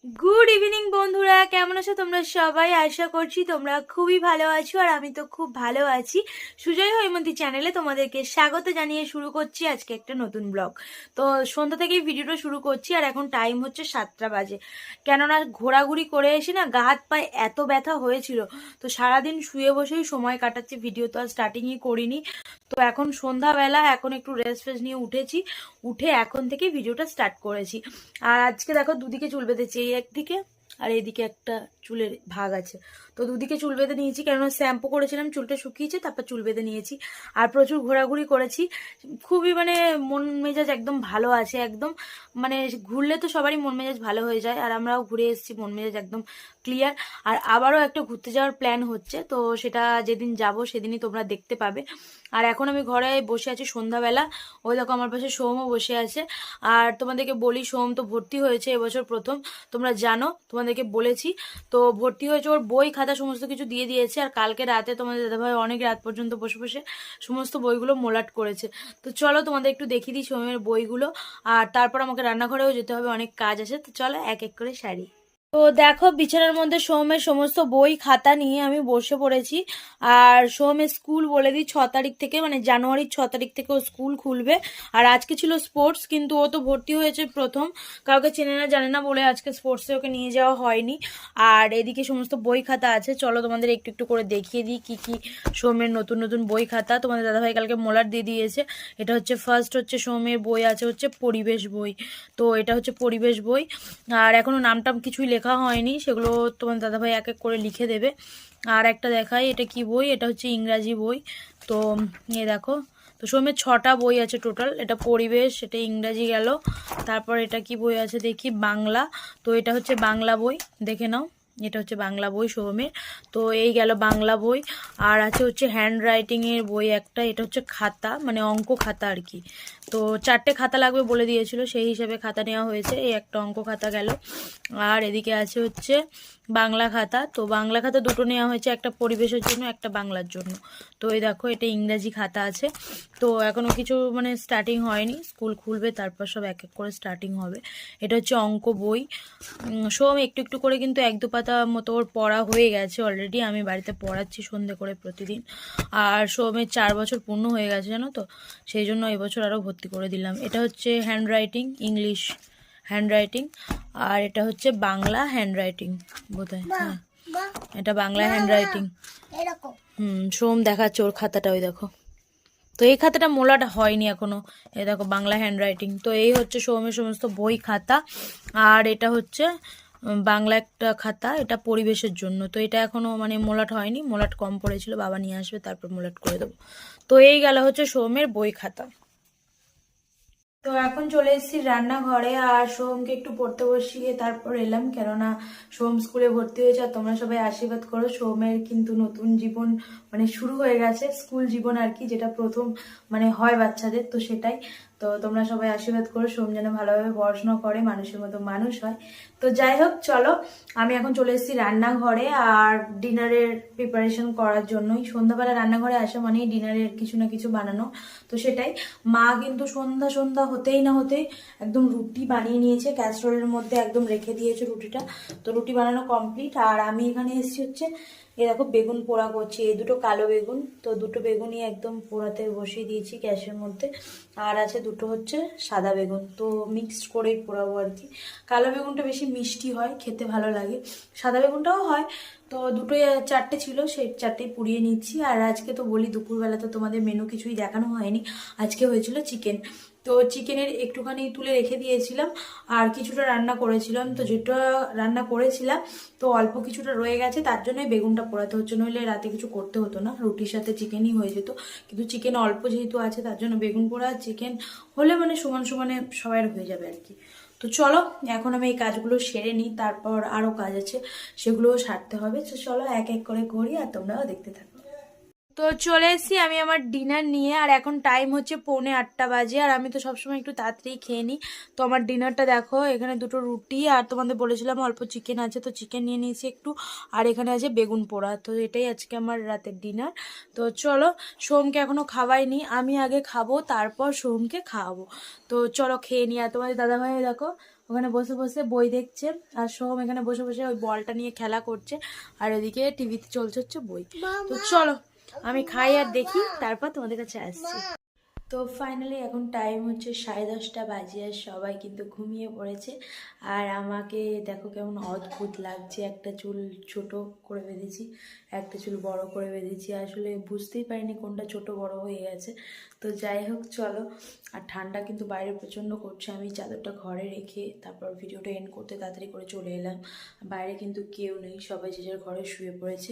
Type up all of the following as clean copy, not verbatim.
Good evening বন্ধুরা, কেমন আছো তোমরা সবাই? আশা করছি তোমরা খুবই ভালো আছো, আর আমি তো খুব ভালো আছি। সুজয় হৈমন্তী চ্যানেলে তোমাদেরকে স্বাগত জানিয়ে শুরু করছি আজকে একটা নতুন ব্লগ। তো সন্ধ্যা থেকেই ভিডিওটা শুরু করছি, আর এখন টাইম হচ্ছে 7টা বাজে। কেননা ঘোরাঘুরি করে এসে না গা হাত পায়ে এত ব্যথা হয়েছিল, তো সারাদিন শুয়ে বসেই সময় কাটাচ্ছি, ভিডিও তো আর স্টার্টিংই করিনি। তো এখন সন্ধ্যাবেলা, এখন একটু রেস্ট ফেস্ট নিয়ে উঠেছি, উঠে এখন থেকে ভিডিওটা স্টার্ট করেছি। আর আজকে দেখো দুদিকে চুল বেঁধেছি, এই একদিকে আর এইদিকে একটা চুলের ভাগ আছে। তো দুদিকে চুল বেঁধে নিয়েছি, কেননা শ্যাম্পু করেছিলাম, চুলটা শুকিয়েছে, তারপর চুল বেঁধে নিয়েছি। আর প্রচুর ঘোরাঘুরি করেছি, খুবই মানে মন মেজাজ একদম ভালো আছে একদম। মানে ঘুরলে তো সবারই মন মেজাজ ভালো হয়ে যায়, আর আমরাও ঘুরে এসেছি, মন মেজাজ একদম ক্লিয়ার। আর আবারও একটা ঘুরতে যাওয়ার প্ল্যান হচ্ছে, তো সেটা যেদিন যাব সেদিনই তোমরা দেখতে পাবে। আর এখন আমি ঘরে বসে আছি সন্ধ্যাবেলা, ওই দেখো আমার পাশে সোমও বসে আছে। আর তোমাদেরকে বলি, সোম তো ভর্তি হয়েছে এবছর প্রথম, তোমরা জানো, তোমাদেরকে বলেছি। তো ভর্তি হয়েছে, ওর বই খাতা সমস্ত কিছু দিয়ে দিয়েছে, আর কালকে রাতে তোমাদের দাদাভাই অনেক রাত পর্যন্ত বসে বসে সমস্ত বইগুলো মোলাট করেছে। তো চলো তোমাদের একটু দেখিয়ে দিই সোমের বইগুলো, আর তারপর আমাকে রান্নাঘরেও যেতে হবে, অনেক কাজ আছে, তো চলো এক এক করে সারি। তো দেখো বিছানার মধ্যে সোমের সমস্ত বই খাতা নিয়ে আমি বসে পড়েছি। আর সোমের স্কুল বলে দিই 6 তারিখ থেকে, মানে জানুয়ারির 6 তারিখ থেকে ও স্কুল খুলবে। আর আজকে ছিল স্পোর্টস, কিন্তু ও তো ভর্তি হয়েছে প্রথম, কাউকে চেনে না জানে না বলে আজকে স্পোর্টসে ওকে নিয়ে যাওয়া হয়নি। আর এদিকে সমস্ত বই খাতা আছে, চলো তোমাদের একটু একটু করে দেখিয়ে দিই কি কি সোমের নতুন নতুন বই খাতা। তোমাদের দাদাভাই কালকে মোলার দিয়ে দিয়েছে। এটা হচ্ছে ফার্স্ট হচ্ছে সোমের বই আছে হচ্ছে পরিবেশ বই। তো এটা হচ্ছে পরিবেশ বই, আর এখনো নামটাম কিছুই লেখা হয়নি, সেগুলো তোমার দাদাভাই এক এক করে লিখে দেবে। আর একটা দেখাই, এটা কি বই, এটা হচ্ছে ইংরাজি বই। তো এ দেখো, তো সোমের 6টা বই আছে টোটাল, এটা পরিবেশ, এটা ইংরাজি গেল, তারপর এটা কি বই আছে দেখি, বাংলা। তো এটা হচ্ছে বাংলা বই, দেখে নাও, এটা হচ্ছে বাংলা বই সোমের। তো এই গেল বাংলা বই। আর আছে হচ্ছে হ্যান্ড রাইটিংয়ের বই একটা, এটা হচ্ছে খাতা, মানে অঙ্ক খাতা আর কি। তো 4টে খাতা লাগবে বলে দিয়েছিল, সেই হিসেবে খাতা নেওয়া হয়েছে, এই একটা অঙ্ক খাতা গেল। আর এদিকে আছে হচ্ছে বাংলা খাতা, তো বাংলা খাতা দুটো নেওয়া হয়েছে, একটা পরিবেশের জন্য একটা বাংলার জন্য। তো এই দেখো এটা ইংরাজি খাতা আছে। তো এখনো কিছু মানে স্টার্টিং হয়নি, স্কুল খুলবে তারপর সব এক এক করে স্টার্টিং হবে। এটা হচ্ছে অঙ্ক বই। সোম একটু একটু করে কিন্তু 1-2 পাতা মতো ওর পড়া হয়ে গেছে অলরেডি, আমি বাড়িতে পড়াচ্ছি সন্ধে করে প্রতিদিন। আর সোমের 4 বছর পূর্ণ হয়ে গেছে জানো তো, সেই জন্য এবছর আরও ভর্তি করে দিলাম। এটা হচ্ছে handwriting, English handwriting, আর এটা হচ্ছে বাংলা হ্যান্ড রাইটিং বোধহয়, হ্যাঁ এটা বাংলা হ্যান্ড রাইটিং। সোম দেখাচ্ছে ওর খাতাটা, ওই দেখো। তো এই খাতাটা মোলাটা হয়নি এখনো, এই দেখো বাংলা হ্যান্ড রাইটিং। তো এই হচ্ছে সোমের সমস্ত বই খাতা। আর এটা হচ্ছে বাংলা একটা খাতা, এটা পরিবেশের জন্য। তো এটা এখনো মানে মোলাট হয়নি, মোলাট কম পড়েছিল, বাবা নিয়ে আসবে তারপর মোলাট করে দেবো। তো এই গেল হচ্ছে সোমের বই খাতা। তো এখন চলে এসেছি রান্নাঘরে, আর সোমকে একটু পড়তে বসিয়ে তারপর এলাম, কেননা সোম স্কুলে ভর্তি হয়েছে। আর তোমরা সবাই আশীর্বাদ করো, সোমের কিন্তু নতুন জীবন মানে শুরু হয়ে গেছে, স্কুল জীবন আর কি, যেটা প্রথম মানে হয় বাচ্চাদের, তো সেটাই। তো তোমরা সবাই আশীর্বাদ করো সোম যেন ভালোভাবে পড়াশোনা করে, মানুষের মতো মানুষ হয়। তো যাই হোক চলো, আমি এখন চলে এসেছি রান্নাঘরে, আর ডিনারের প্রিপারেশন করার জন্যই। সন্ধ্যাবেলা রান্নাঘরে আসা মানেই ডিনারের কিছু না কিছু বানানো, তো সেটাই। মা কিন্তু সন্ধ্যা সন্ধ্যা হতেই না হতেই একদম রুটি বানিয়ে নিয়েছে, ক্যাসরোলের মধ্যে একদম রেখে দিয়েছে রুটিটা। তো রুটি বানানো কমপ্লিট, আর আমি এখানে এসেছি হচ্ছে এ দেখো বেগুন পোড়া করছি, এই দুটো কালো বেগুন, তো দুটো বেগুনই একদম পোড়াতে বসিয়ে দিয়েছি গ্যাসের মধ্যে। আর আছে দুটো হচ্ছে সাদা বেগুন, তো মিক্সড করেই পোড়াবো আর কি। কালো বেগুনটা বেশি মিষ্টি হয়, খেতে ভালো লাগে, সাদা বেগুনটাও হয়। তো দুটোই 4টে ছিল, সেই 4টেই পুড়িয়ে নিচ্ছি। আর আজকে তো বলি, দুপুরবেলা তো তোমাদের মেনু কিছুই দেখানো হয়নি, আজকে হয়েছিল চিকেন। তো চিকেনের একটুখানি তুলে রেখে দিয়েছিলাম, আর কিছুটা রান্না করেছিলাম, তো যেটা রান্না করেছিলাম তো অল্প কিছুটা রয়ে গেছে, তার জন্যই বেগুনটা পোড়াতে হচ্ছে, নইলে রাতে কিছু করতে হতো না, রুটির সাথে চিকেনই হয়ে যেত। কিন্তু চিকেন অল্প যেহেতু আছে, তার জন্য বেগুন পোড়া চিকেন হলে মানে সমান সমানে সবাই হয়ে যাবে আর কি। তো চলো এখন আমি এই কাজগুলো সেরে নিই, তারপর আরও কাজ আছে সেগুলোও সারতে হবে। তো চলো এক এক করে করি, আর তোমরাও দেখতে থাকো। তো চলে এসেছি আমি আমার ডিনার নিয়ে, আর এখন টাইম হচ্ছে 7:45 বাজে, আর আমি তো সবসময় একটু তাড়াতাড়ি খেয়ে নিই। তো আমার ডিনারটা দেখো, এখানে দুটো রুটি, আর তোমাদের বলেছিলাম অল্প চিকেন আছে, তো চিকেন নিয়ে নিয়েছি একটু, আর এখানে আছে বেগুন পোড়া। তো এটাই আজকে আমার রাতের ডিনার। তো চলো, সোমকে এখনো খাওয়াইনি, আমি আগে খাবো তারপর সোমকে খাওয়াবো। তো চলো খেয়ে নিই। আর তোমাদের দাদাভাই দেখো ওখানে বসে বসে বই দেখছে, আর সোহম এখানে বসে বসে ওই বলটা নিয়ে খেলা করছে, আর ওদিকে টিভিতে চলছে হচ্ছে বই। তো চলো আমি খাই আর দেখি, তারপর তোমাদের কাছে আসছি। তো ফাইনালি এখন টাইম হচ্ছে 10:30 বাজে, আর সবাই কিন্তু ঘুমিয়ে পড়েছে। আর আমাকে দেখো কেমন অদ্ভুত লাগছে, একটা চুল ছোট করে বেঁধেছি, একটা চুল বড় করে বেঁধেছি, আসলে বুঝতেই পারিনি কোনটা ছোট বড় হয়ে গেছে। তো যাই হোক চলো। আর ঠান্ডা কিন্তু বাইরে প্রচণ্ড করছে, আমি চাদরটা ঘরে রেখে তারপর ভিডিওটা এন্ড করতে তাড়াতাড়ি করে চলে এলাম। বাইরে কিন্তু কেউ নেই, সবাই যে যার ঘরে শুয়ে পড়েছে।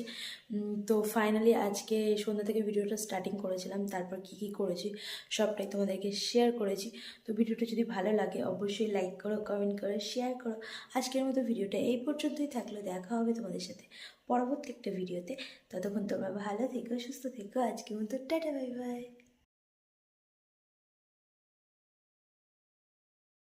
তো ফাইনালি আজকে সন্ধ্যা থেকে ভিডিওটা স্টার্টিং করেছিলাম, তারপর কি কি করেছি সবটাই তোমাদেরকে শেয়ার করেছি। তো ভিডিওটা যদি ভালো লাগে অবশ্যই লাইক করো, কমেন্ট করো, শেয়ার করো। আজকের মতো ভিডিওটা এই পর্যন্তই থাকলো, দেখা হবে তোমাদের সাথে পরবর্তী একটা ভিডিওতে। ততক্ষণ তোমরা ভালো থেকো, সুস্থ থেকো। আজকের মতো টাটা, বাই বাই।